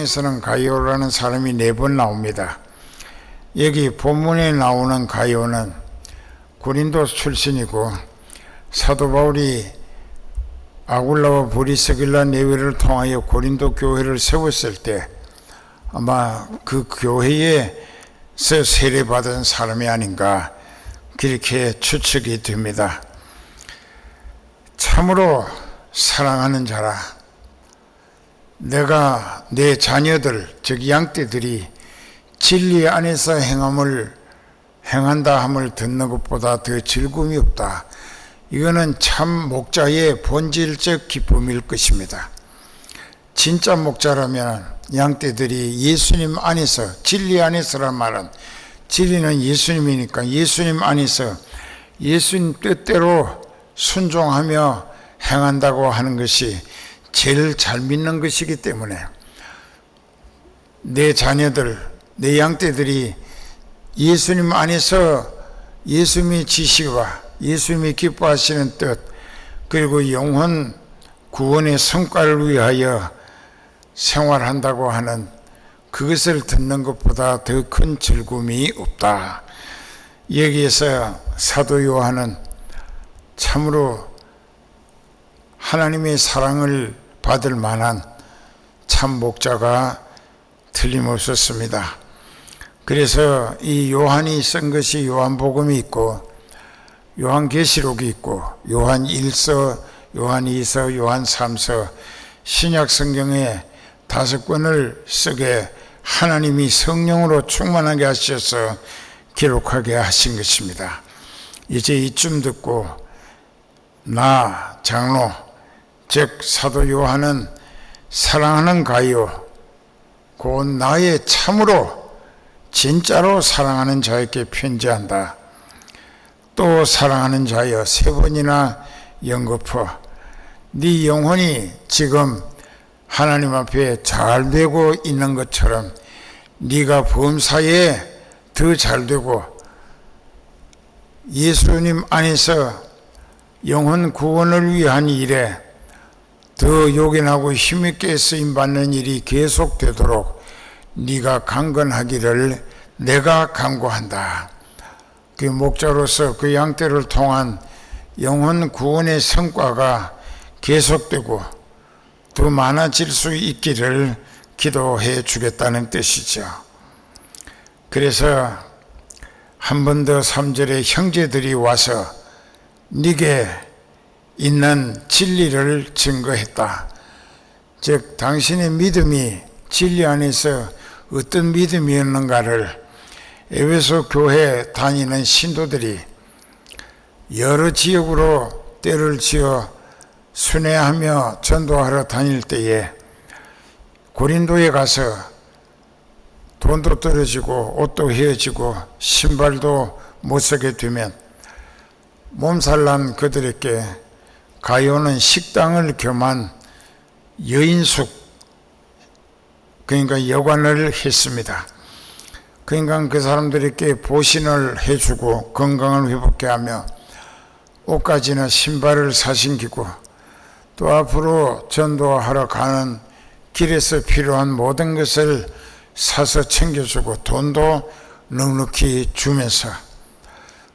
성경에서는 가이오라는 사람이 4번 나옵니다. 여기 본문에 나오는 가이오는 고린도 출신이고 사도 바울이 아굴라와 브리스길라 네웨를 통하여 고린도 교회를 세웠을 때 아마 그 교회에서 세례받은 사람이 아닌가 그렇게 추측이 됩니다. 참으로 사랑하는 자라. 내가 내 자녀들 즉 양떼들이 진리 안에서 행한다 함을 듣는 것보다 더 즐거움이 없다. 이거는 참 목자의 본질적 기쁨일 것입니다. 진짜 목자라면 양떼들이 예수님 안에서, 진리 안에서란 말은 진리는 예수님이니까 예수님 안에서 예수님 뜻대로 순종하며 행한다고 하는 것이 제일 잘 믿는 것이기 때문에 내 자녀들, 내 양떼들이 예수님 안에서 예수님의 지시와 예수님이 기뻐하시는 뜻 그리고 영혼 구원의 성과를 위하여 생활한다고 하는 그것을 듣는 것보다 더 큰 즐거움이 없다. 여기에서 사도 요한은 참으로 하나님의 사랑을 받을 만한 참 목자가 틀림없었습니다. 그래서 이 요한이 쓴 것이 요한복음이 있고 요한계시록이 있고 요한 1서, 요한 2서, 요한 3서 신약 성경에 5권을 쓰게 하나님이 성령으로 충만하게 하셔서 기록하게 하신 것입니다. 이제 이쯤 듣고 나 장로 즉 사도 요한은 사랑하는 가이오 곧 나의 참으로 진짜로 사랑하는 자에게 편지한다. 또 사랑하는 자여 3번이나 연거푸 네 영혼이 지금 하나님 앞에 잘 되고 있는 것처럼 네가 범사에 더 잘 되고 예수님 안에서 영혼 구원을 위한 일에 더 요긴하고 힘있게 쓰임받는 일이 계속되도록 네가 강건하기를 내가 간구한다. 그 목자로서 그 양떼를 통한 영혼 구원의 성과가 계속되고 더 많아질 수 있기를 기도해 주겠다는 뜻이죠. 그래서 한 번 더 3절에 형제들이 와서 네게 있는 진리를 증거했다. 즉 당신의 믿음이 진리 안에서 어떤 믿음이었는가를 에베소 교회 다니는 신도들이 여러 지역으로 때를 지어 순회하며 전도하러 다닐 때에 고린도에 가서 돈도 떨어지고 옷도 헤어지고 신발도 못 쓰게 되면 몸살난 그들에게 가요는 식당을 겸한 여인숙 그러니까 여관을 했습니다. 그러니까 그 사람들에게 보신을 해주고 건강을 회복케 하며 옷가지나 신발을 사신기고 또 앞으로 전도하러 가는 길에서 필요한 모든 것을 사서 챙겨주고 돈도 넉넉히 주면서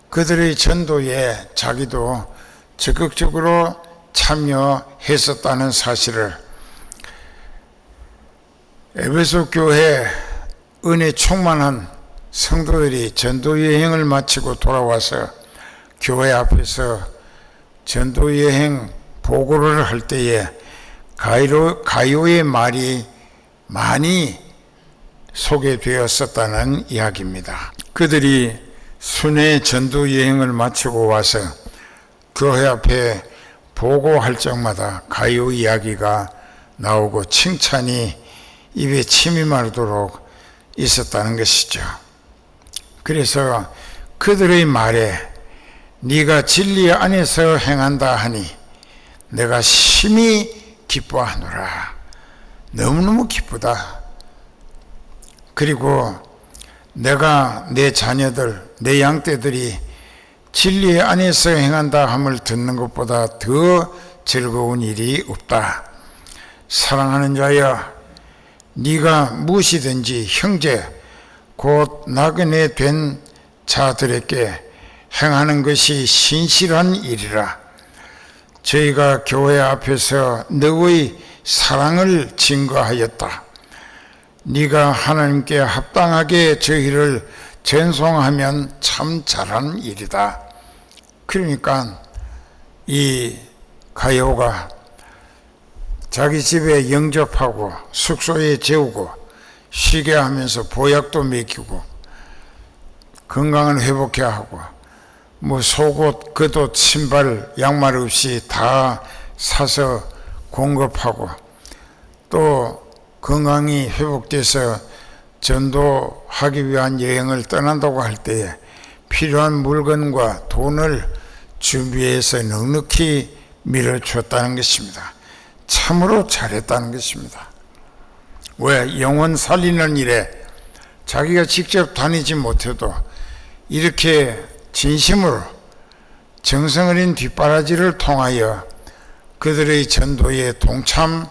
그들의 전도에 자기도 적극적으로 참여했었다는 사실을 에베소 교회 은혜 충만한 성도들이 전도여행을 마치고 돌아와서 교회 앞에서 전도여행 보고를 할 때에 가요의 말이 많이 소개되었었다는 이야기입니다. 그들이 순회 전도여행을 마치고 와서 교회 앞에 보고할 적마다 가요 이야기가 나오고 칭찬이 입에 침이 마르도록 있었다는 것이죠. 그래서 그들의 말에 네가 진리 안에서 행한다 하니 내가 심히 기뻐하노라. 너무너무 기쁘다. 그리고 내가 내 자녀들, 내 양떼들이 진리 안에서 행한다 함을 듣는 것보다 더 즐거운 일이 없다. 사랑하는 자여, 네가 무엇이든지 형제 곧 나그네 된 자들에게 행하는 것이 신실한 일이라. 저희가 교회 앞에서 너의 사랑을 증거하였다. 네가 하나님께 합당하게 저희를 전송하면 참 잘한 일이다. 그러니까 이 가요가 자기 집에 영접하고 숙소에 재우고 쉬게 하면서 보약도 먹이고 건강을 회복해 하고 뭐 속옷, 겉옷, 신발, 양말 없이 다 사서 공급하고 또 건강이 회복돼서 전도하기 위한 여행을 떠난다고 할 때에 필요한 물건과 돈을 준비해서 넉넉히 밀어줬다는 것입니다. 참으로 잘했다는 것입니다. 왜? 영혼 살리는 일에 자기가 직접 다니지 못해도 이렇게 진심으로 정성 어린 뒷바라지를 통하여 그들의 전도에 동참할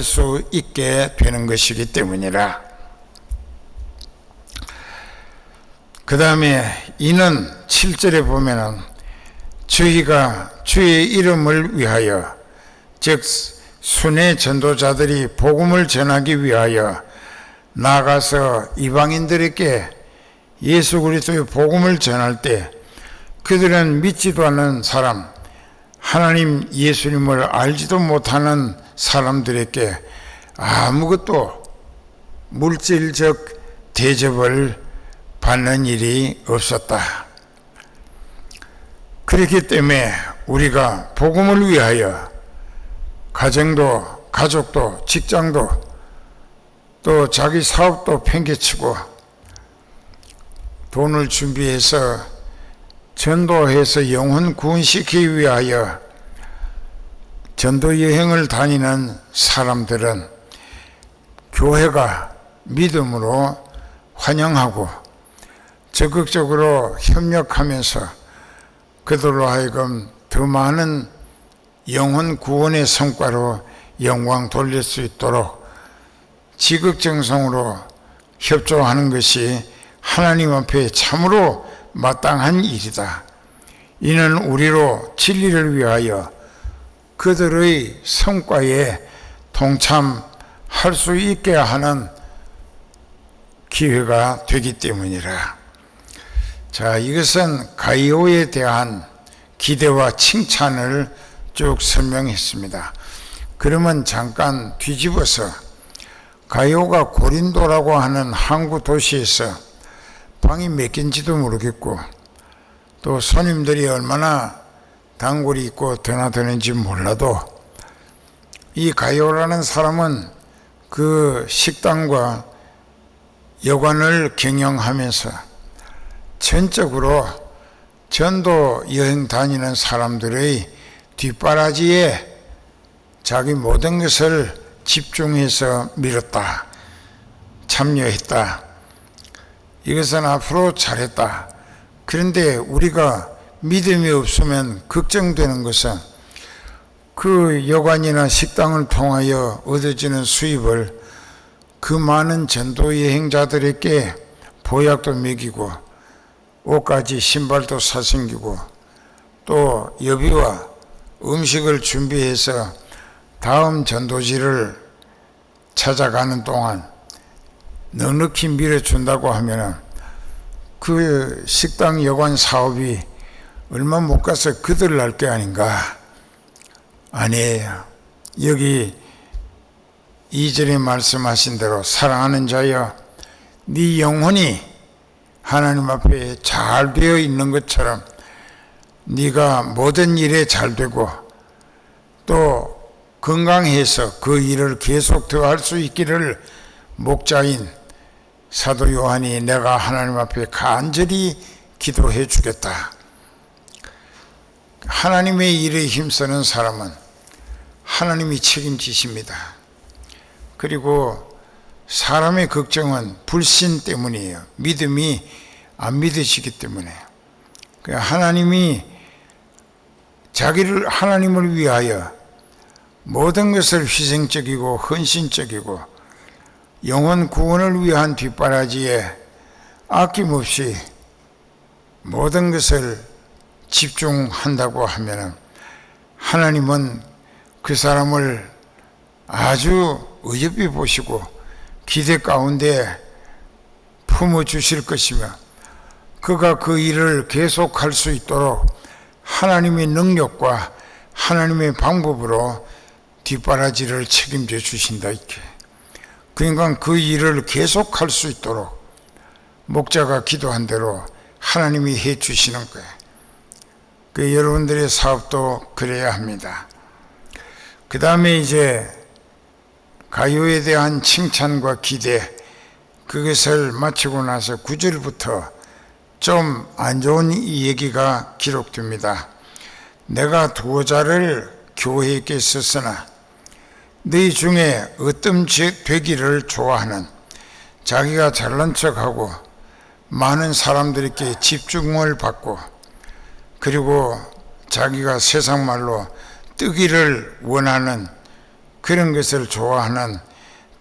수 있게 되는 것이기 때문이라. 그 다음에 이는 7절에 보면은 저희가 주의 이름을 위하여 즉 순회 전도자들이 복음을 전하기 위하여 나가서 이방인들에게 예수 그리스도의 복음을 전할 때 그들은 믿지도 않는 사람, 하나님 예수님을 알지도 못하는 사람들에게 아무것도 물질적 대접을 받는 일이 없었다. 그렇기 때문에 우리가 복음을 위하여 가정도, 가족도, 직장도 또 자기 사업도 팽개치고 돈을 준비해서 전도해서 영혼 구원시키기 위하여 전도 여행을 다니는 사람들은 교회가 믿음으로 환영하고 적극적으로 협력하면서 그들로 하여금 더 많은 영혼 구원의 성과로 영광 돌릴 수 있도록 지극정성으로 협조하는 것이 하나님 앞에 참으로 마땅한 일이다. 이는 우리로 진리를 위하여 그들의 성과에 동참할 수 있게 하는 기회가 되기 때문이라. 자, 이것은 가이오에 대한 기대와 칭찬을 쭉 설명했습니다. 그러면 잠깐 뒤집어서 가이오가 고린도라고 하는 항구 도시에서 방이 몇 개인지도 모르겠고 또 손님들이 얼마나 단골이 있고 드나드는지 몰라도 이 가이오라는 사람은 그 식당과 여관을 경영하면서 전적으로 전도 여행 다니는 사람들의 뒷바라지에 자기 모든 것을 집중해서 밀었다, 참여했다. 이것은 앞으로 잘했다. 그런데 우리가 믿음이 없으면 걱정되는 것은 그 여관이나 식당을 통하여 얻어지는 수입을 그 많은 전도 여행자들에게 보약도 먹이고 옷까지 신발도 사생기고 또 여비와 음식을 준비해서 다음 전도지를 찾아가는 동안 넉넉히 밀어준다고 하면은 그 식당 여관 사업이 얼마 못 가서 그들 날 게 아닌가? 아니에요. 여기 2절에 말씀하신 대로 사랑하는 자여 네 영혼이 하나님 앞에 잘 되어 있는 것처럼 네가 모든 일에 잘 되고 또 건강해서 그 일을 계속 더 할 수 있기를 목자인 사도 요한이 내가 하나님 앞에 간절히 기도해 주겠다. 하나님의 일에 힘쓰는 사람은 하나님이 책임지십니다. 그리고 사람의 걱정은 불신 때문이에요. 믿음이 안 믿으시기 때문에. 하나님이 자기를 하나님을 위하여 모든 것을 희생적이고 헌신적이고 영혼 구원을 위한 뒷바라지에 아낌없이 모든 것을 집중한다고 하면 하나님은 그 사람을 아주 의협히 보시고 기대 가운데 품어주실 것이며 그가 그 일을 계속할 수 있도록 하나님의 능력과 하나님의 방법으로 뒷바라지를 책임져 주신다. 이렇게 그러니까 그 일을 계속할 수 있도록 목자가 기도한 대로 하나님이 해 주시는 거예요. 그 여러분들의 사업도 그래야 합니다. 그 다음에 이제 가요에 대한 칭찬과 기대, 그것을 마치고 나서 9절부터 좀 안 좋은 얘기가 기록됩니다. 내가 두어자를 교회에게 썼으나 너희 중에 어떤 되기를 좋아하는, 자기가 잘난 척하고 많은 사람들에게 집중을 받고 그리고 자기가 세상 말로 뜨기를 원하는 그런 것을 좋아하는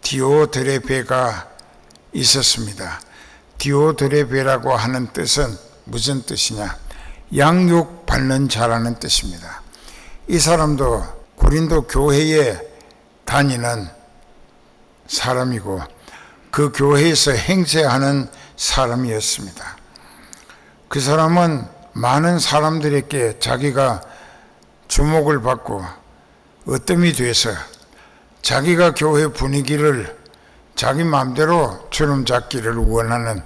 디오드레베가 있었습니다. 디오드레베라고 하는 뜻은 무슨 뜻이냐? 양육받는 자라는 뜻입니다. 이 사람도 고린도 교회에 다니는 사람이고 그 교회에서 행세하는 사람이었습니다. 그 사람은 많은 사람들에게 자기가 주목을 받고 으뜸이 돼서 자기가 교회 분위기를 자기 마음대로 주름잡기를 원하는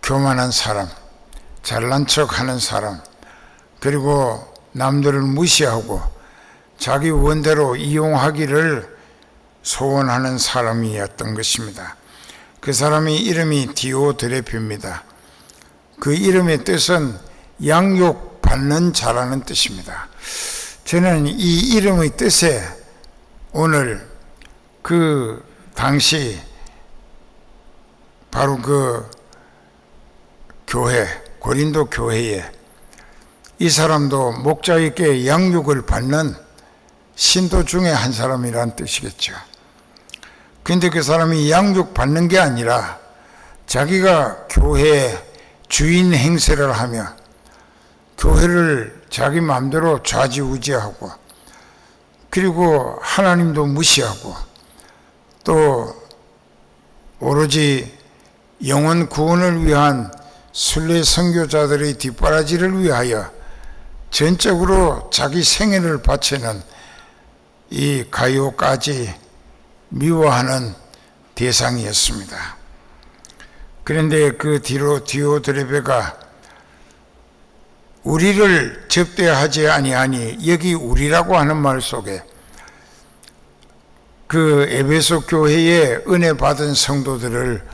교만한 사람, 잘난 척하는 사람, 그리고 남들을 무시하고 자기 원대로 이용하기를 소원하는 사람이었던 것입니다. 그 사람의 이름이 디오드레페입니다. 그 이름의 뜻은 양육받는 자라는 뜻입니다. 저는 이 이름의 뜻에 오늘 그 당시 바로 그 교회, 고린도 교회에 이 사람도 목자에게 양육을 받는 신도 중에 한 사람이란 뜻이겠죠. 근데 그 사람이 양육받는 게 아니라 자기가 교회의 주인 행세를 하며 교회를 자기 마음대로 좌지우지하고 그리고 하나님도 무시하고 또 오로지 영혼 구원을 위한 순례 선교자들의 뒷바라지를 위하여 전적으로 자기 생애를 바치는 이 가요까지 미워하는 대상이었습니다. 그런데 그 디오드레베가 우리를 접대하지 아니하니, 여기 우리라고 하는 말 속에 그 에베소 교회에 은혜 받은 성도들을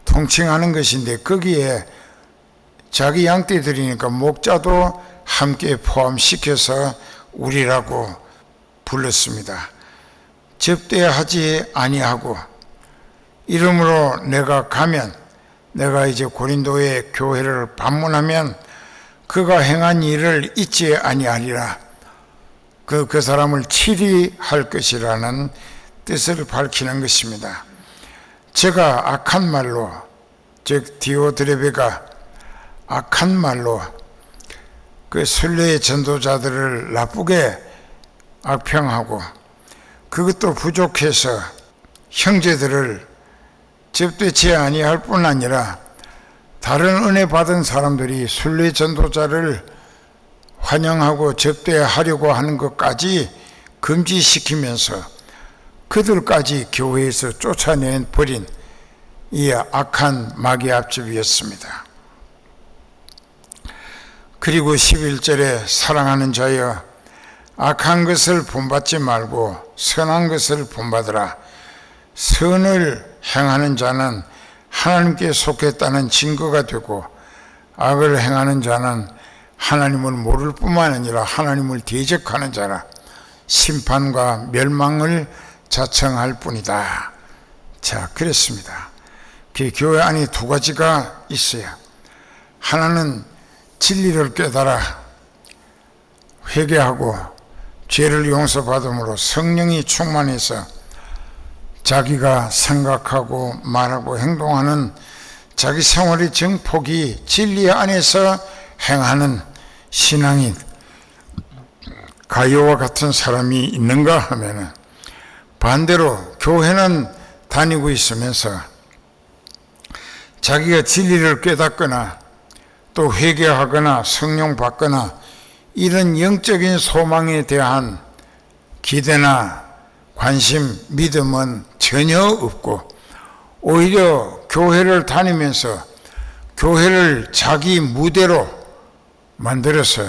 통칭하는 것인데 거기에 자기 양떼들이니까 목자도 함께 포함시켜서 우리라고 불렀습니다. 접대하지 아니하고 이러므로 내가 가면, 내가 이제 고린도의 교회를 방문하면 그가 행한 일을 잊지 아니하리라. 그 사람을 치리할 것이라는 뜻을 밝히는 것입니다. 제가 악한 말로, 즉 디오드레베가 악한 말로 그 순례의 전도자들을 나쁘게 악평하고 그것도 부족해서 형제들을 접대치 아니할 뿐 아니라 다른 은혜 받은 사람들이 순례 전도자를 환영하고 접대하려고 하는 것까지 금지시키면서 그들까지 교회에서 쫓아내 버린 이 악한 마귀 앞집이었습니다. 그리고 11절에 사랑하는 자여 악한 것을 본받지 말고 선한 것을 본받으라. 선을 행하는 자는 하나님께 속했다는 증거가 되고 악을 행하는 자는 하나님을 모를 뿐만 아니라 하나님을 대적하는 자라 심판과 멸망을 자청할 뿐이다. 자, 그랬습니다. 그 교회 안에 두 가지가 있어요. 하나는 진리를 깨달아 회개하고 죄를 용서받음으로 성령이 충만해서 자기가 생각하고 말하고 행동하는 자기 생활의 정폭이 진리 안에서 행하는 신앙인 가이오와 같은 사람이 있는가 하면은, 반대로 교회는 다니고 있으면서 자기가 진리를 깨닫거나 또 회개하거나 성령 받거나 이런 영적인 소망에 대한 기대나 관심, 믿음은 전혀 없고, 오히려 교회를 다니면서 교회를 자기 무대로 만들어서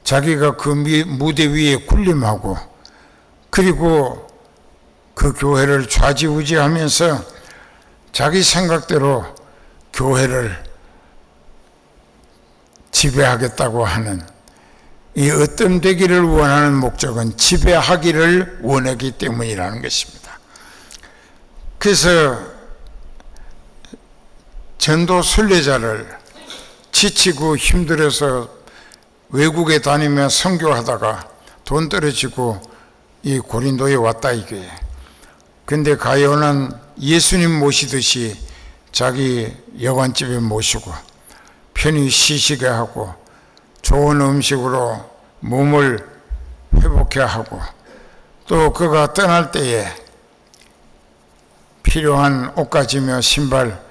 자기가 그 무대 위에 군림하고, 그리고 그 교회를 좌지우지하면서 자기 생각대로 교회를 지배하겠다고 하는, 이 어떤 되기를 원하는 목적은 지배하기를 원하기 때문이라는 것입니다. 그래서 전도 순례자를 지치고 힘들어서 외국에 다니며 선교하다가 돈 떨어지고 이 고린도에 왔다 이게. 근데 가이오는 예수님 모시듯이 자기 여관집에 모시고 편히 쉬시게 하고 좋은 음식으로 몸을 회복해 하고, 또 그가 떠날 때에 필요한 옷가지며 신발,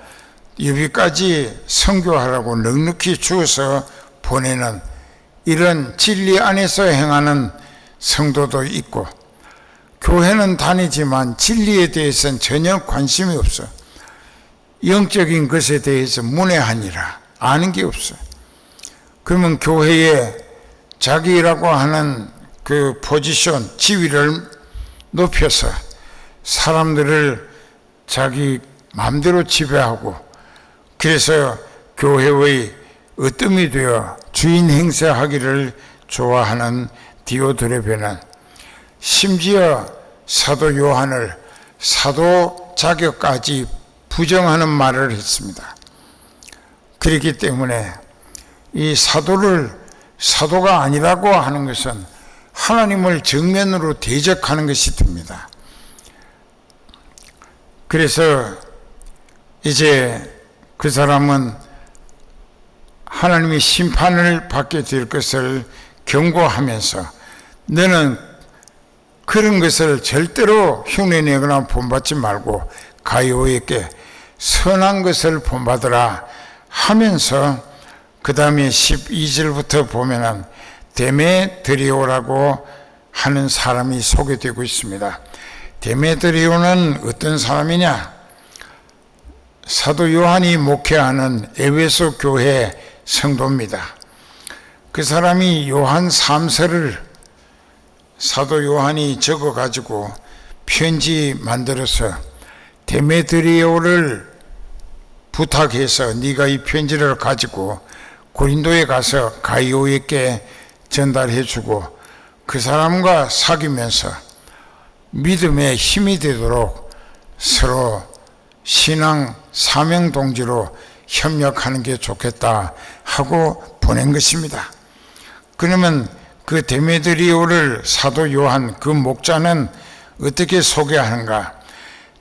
유비까지 선교하라고 넉넉히 주어서 보내는 이런 진리 안에서 행하는 성도도 있고, 교회는 다니지만 진리에 대해서는 전혀 관심이 없어. 영적인 것에 대해서 문외하니라, 아는 게 없어. 그러면 교회에 자기라고 하는 그 포지션, 지위를 높여서 사람들을 자기 마음대로 지배하고, 그래서 교회의 으뜸이 되어 주인 행세하기를 좋아하는 디오드레베는 심지어 사도 요한을 사도 자격까지 부정하는 말을 했습니다. 그렇기 때문에 이 사도가 아니라고 하는 것은 하나님을 정면으로 대적하는 것이 됩니다. 그래서 이제 그 사람은 하나님의 심판을 받게 될 것을 경고하면서, 너는 그런 것을 절대로 흉내내거나 본받지 말고 가이오에게 선한 것을 본받으라 하면서, 그 다음에 12절부터 보면은 데메드리오라고 하는 사람이 소개되고 있습니다. 데메드리오는 어떤 사람이냐? 사도 요한이 목회하는 에베소 교회 성도입니다. 그 사람이 요한 3서를 사도 요한이 적어가지고 편지 만들어서 데메드리오를 부탁해서 네가 이 편지를 가지고 고린도에 가서 가이오에게 전달해주고 그 사람과 사귀면서 믿음의 힘이 되도록 서로 신앙 사명 동지로 협력하는 게 좋겠다 하고 보낸 것입니다. 그러면 그 데메드리오를 사도 요한 그 목자는 어떻게 소개하는가?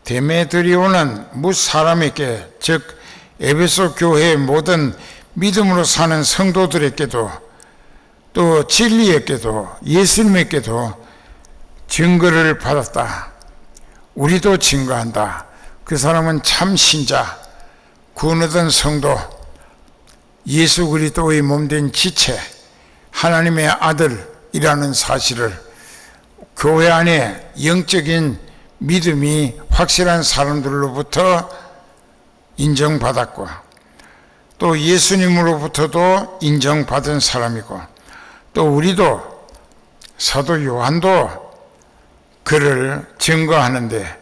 데메드리오는 무 사람에게, 즉 에베소 교회의 모든 믿음으로 사는 성도들에게도 또 진리에게도 예수님에게도 증거를 받았다. 우리도 증거한다. 그 사람은 참 신자, 구원 얻은 성도, 예수 그리스도의 몸된 지체, 하나님의 아들이라는 사실을 교회 안에 영적인 믿음이 확실한 사람들로부터 인정받았고, 또 예수님으로부터도 인정받은 사람이고, 또 우리도 사도 요한도 그를 증거하는데,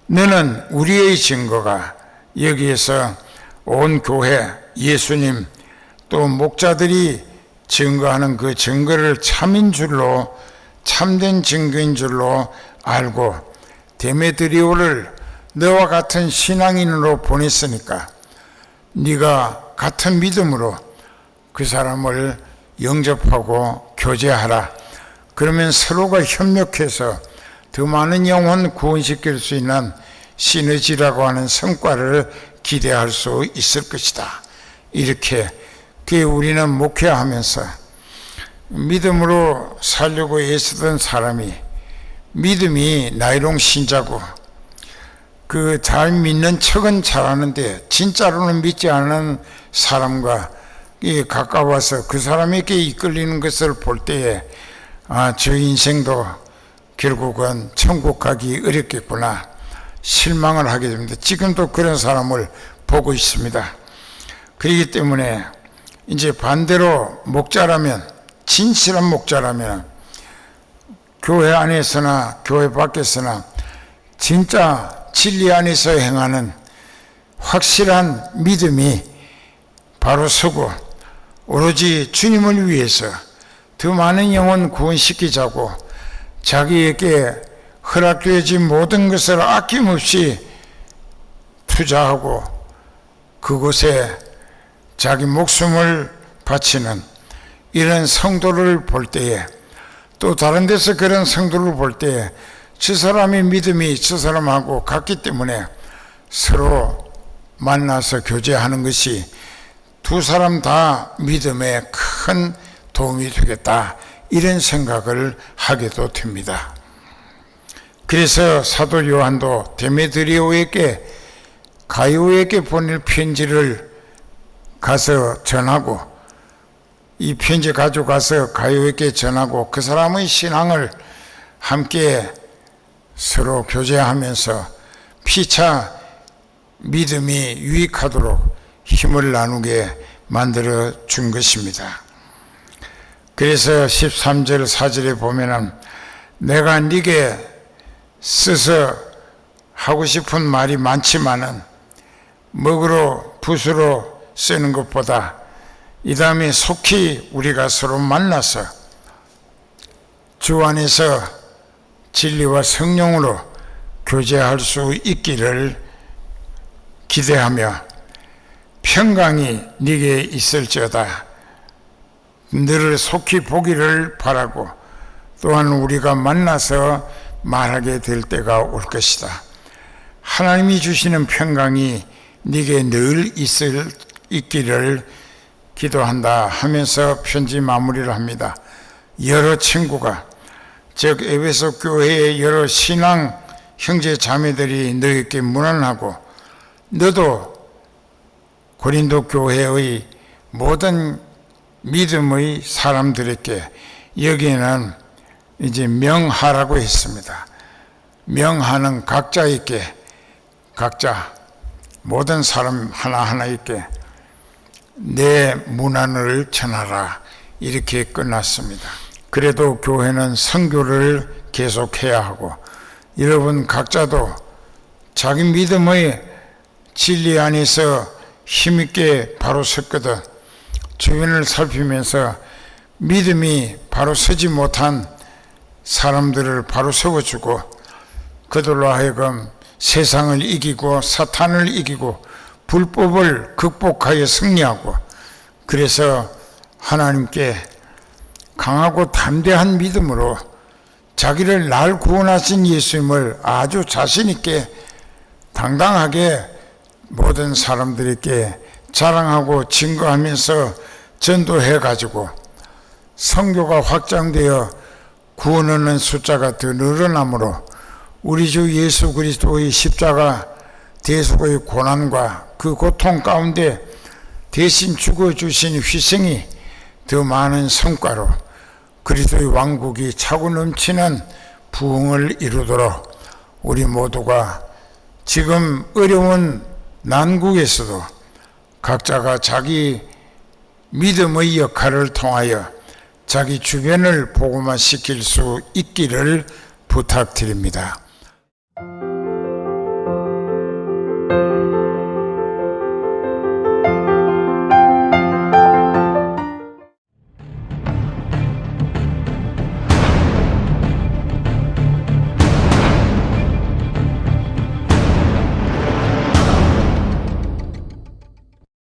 너는 우리의 증거가 여기에서 온 교회, 예수님, 또 목자들이 증거하는 그 증거를 참인 줄로, 참된 증거인 줄로 알고 데메드리오를 너와 같은 신앙인으로 보냈으니까 네가 같은 믿음으로 그 사람을 영접하고 교제하라. 그러면 서로가 협력해서 더 많은 영혼 구원시킬 수 있는 시너지라고 하는 성과를 기대할 수 있을 것이다. 이렇게 우리는 목회하면서 믿음으로 살려고 애쓰던 사람이 믿음이 나이롱 신자고 잘 믿는 척은 잘하는데 진짜로는 믿지 않는 사람과 가까워서 그 사람에게 이끌리는 것을 볼 때에 저 인생도 결국은 천국 가기 어렵겠구나 실망을 하게 됩니다. 지금도 그런 사람을 보고 있습니다. 그렇기 때문에 이제 반대로 목자라면, 진실한 목자라면 교회 안에서나 교회 밖에서나 진짜 진리 안에서 행하는 확실한 믿음이 바로 서고 오로지 주님을 위해서 더 많은 영혼 구원시키자고 자기에게 허락되어진 모든 것을 아낌없이 투자하고 그곳에 자기 목숨을 바치는 이런 성도를 볼 때에 또 다른 데서 그런 성도를 볼 때에 저 사람의 믿음이 저 사람하고 같기 때문에 서로 만나서 교제하는 것이 두 사람 다 믿음에 큰 도움이 되겠다 이런 생각을 하게도 됩니다. 그래서 사도 요한도 데메드리오에게 가이오에게 보낼 편지를 가서 전하고 이 편지 가져가서 가이오에게 전하고 그 사람의 신앙을 함께 서로 교제하면서 피차 믿음이 유익하도록 힘을 나누게 만들어 준 것입니다. 그래서 13절 4절에 보면은 내가 네게 써서 하고 싶은 말이 많지만은 먹으로 붓으로 쓰는 것보다 이 다음에 속히 우리가 서로 만나서 주 안에서 진리와 성령으로 교제할 수 있기를 기대하며 평강이 네게 있을지어다 너를 속히 보기를 바라고 또한 우리가 만나서 말하게 될 때가 올 것이다. 하나님이 주시는 평강이 네게 늘 있기를 기도한다 하면서 편지 마무리를 합니다. 여러 친구가 즉 에베소 교회의 여러 신앙 형제 자매들이 너에게 문안하고 너도 고린도 교회의 모든 믿음의 사람들에게 여기에는 이제 명하라고 했습니다. 명하는 각자에게 각자 모든 사람 하나하나에게 내 문안을 전하라 이렇게 끝났습니다. 그래도 교회는 선교를 계속해야 하고 여러분 각자도 자기 믿음의 진리 안에서 힘있게 바로 섰거든 주변을 살피면서 믿음이 바로 서지 못한 사람들을 바로 세워주고 그들로 하여금 세상을 이기고 사탄을 이기고 불법을 극복하여 승리하고 그래서 하나님께 강하고 담대한 믿음으로 자기를 날 구원하신 예수님을 아주 자신있게 당당하게 모든 사람들에게 자랑하고 증거하면서 전도해 가지고 선교가 확장되어 구원하는 숫자가 더 늘어나므로 우리 주 예수 그리스도의 십자가 대속의 고난과 그 고통 가운데 대신 죽어주신 희생이 더 많은 성과로 그리스도의 왕국이 차고 넘치는 부흥을 이루도록 우리 모두가 지금 어려운 난국에서도 각자가 자기 믿음의 역할을 통하여 자기 주변을 복음화 시킬 수 있기를 부탁드립니다.